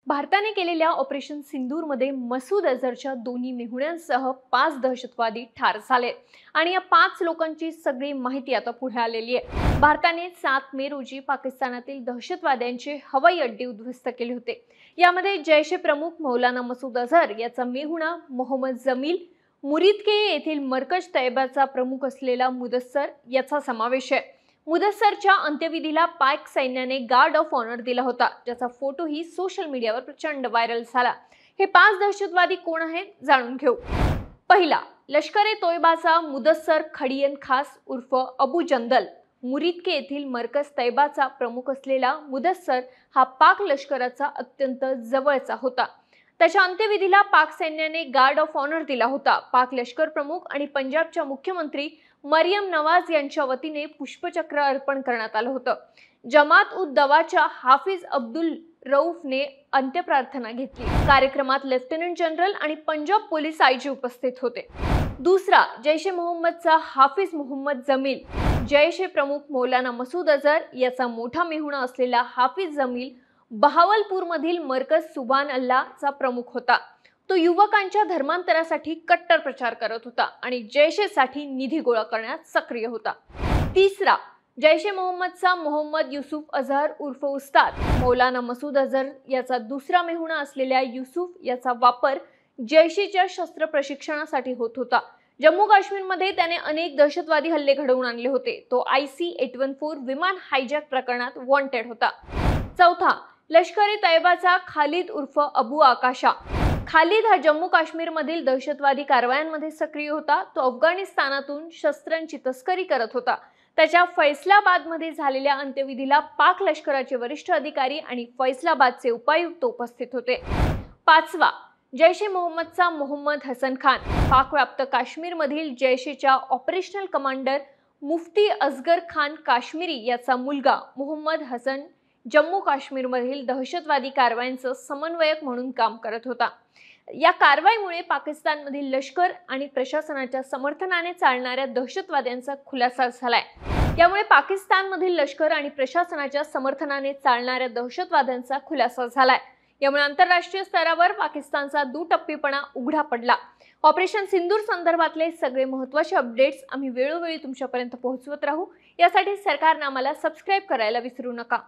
भारताने केलेल्या ऑपरेशन सिंदूरमध्ये मसूद अझरच्या दोन्ही मेहुण्यांसह 5 दहशतवादी ठार झाले आणि या 5 लोकांची सगळी माहिती आता पुढे आलेली आहे। भारताने 7 मे रोजी पाकिस्तानातील दहशतवाद्यांचे हवाई अड्डे उद्ध्वस्त केले होते। यामध्ये जैश ए प्रमुख मौलाना मसूद अझर याचा मेहुणा मोहम्मद जमील, मुरिदके येथील मरकज तैयबाचा प्रमुख असलेला मुदस्सर याचा समावेश आहे। मुदस्सरच्या अंत्यविधीला पाक सैन्याने गार्ड ऑफ ऑनर दिला होता, ज्याचा फोटोही सोशल मीडियावर प्रचंड व्हायरल झाला। हे 5 दहशतवादी कोण आहेत जाणून घेऊ। पहिला, लष्कर ए तोयबाचा मुदस्सर खडियन खास उर्फ अबू जंदल। मुरिदके येथील मरकज तैयबाचा प्रमुख असलेला मुदस्सर हा पाक लष्कराचा अत्यंत जवळचा होता। त्याच्या अंत्यविधीला पाक सैन्याने गार्ड ऑफ ऑनर दिला होता। पाक लष्कर प्रमुख आणि पंजाबच्या मुख्यमंत्री मरियम नवाज यांच्या वतीने पुष्पचक्र अर्पण करण्यात आलं होतं। जमात उद दवाच्या हाफिज अब्दुल रऊफने अंत्यप्रार्थना घेतली। कार्यक्रमात लेफ्टनंट जनरल आणि पंजाब पोलीस आयजी उपस्थित होते। दुसरा, जैश ए मोहम्मदचा हाफिज मोहम्मद जमील। जैश ए प्रमुख मौलाना मसूद अझर याचा मोठा मेहुणा असलेला हाफिज जमील बहावलपूरमधील मरकज सुभान अल्लाहचा प्रमुख होता। तो युवकांच्या धर्मांतरासाठी कट्टर प्रचार करत होता आणि जैशसाठी निधी गोळा करण्यात सक्रिय होता। तिसरा, जैश ए मोहम्मदचा मोहम्मद युसुफ अझहर उर्फ उस्ताद। मौलाना मसूद अझर याचा दुसरा मेहुणा असलेल्या युसुफ याचा वापर जैशच्या शस्त्र प्रशिक्षणासाठी होत होता। जम्मू काश्मीरमध्ये त्याने अनेक दहशतवादी हल्ले घडवून आणले होते। तो IC-814 विमान हायजॅक प्रकरणात वॉन्टेड होता। चौथा, लष्कर ए तैयबाचा खालिद उर्फ अबू आकाशा। खालिद हा जम्मू काश्मीरमधील दहशतवादी कारवायांमध्ये सक्रिय होता। तो अफगाणिस्तानातून शस्त्रांची तस्करी करत होता। त्याच्या फैसलाबादमध्ये झालेल्या अंत्यविधीला पाक लष्कराचे वरिष्ठ अधिकारी आणि फैसलाबादचे उपायुक्त उपस्थित होते। पाचवा, जैश ए मोहम्मदचा मोहम्मद हसन खान। पाकव्याप्त काश्मीरमधील जैशच्या ऑपरेशनल कमांडर मुफ्ती असगर खान काश्मीरी याचा मुलगा मोहम्मद हसन जम्मू काश्मीरमधील दहशतवादी कारवायांचं समन्वयक म्हणून काम करत होता। या कारवाईमुळे पाकिस्तानमधील लष्कर आणि प्रशासनाच्या समर्थनाने चालणाऱ्या दहशतवाद्यांचा खुलासा झालाय। यामुळे पाकिस्तानमधील लष्कर आणि प्रशासनाच्या समर्थनाने चालणाऱ्या दहशतवाद्यांचा खुलासा झालाय। यामुळे आंतरराष्ट्रीय स्तरावर पाकिस्तानचा दुटप्पीपणा उघडा पडला। ऑपरेशन सिंदूर संदर्भातले सगळे महत्त्वाचे अपडेट्स आम्ही वेळोवेळी तुमच्यापर्यंत पोहोचवत राहू। यासाठी सरकारने आम्हाला सबस्क्राईब करायला विसरू नका।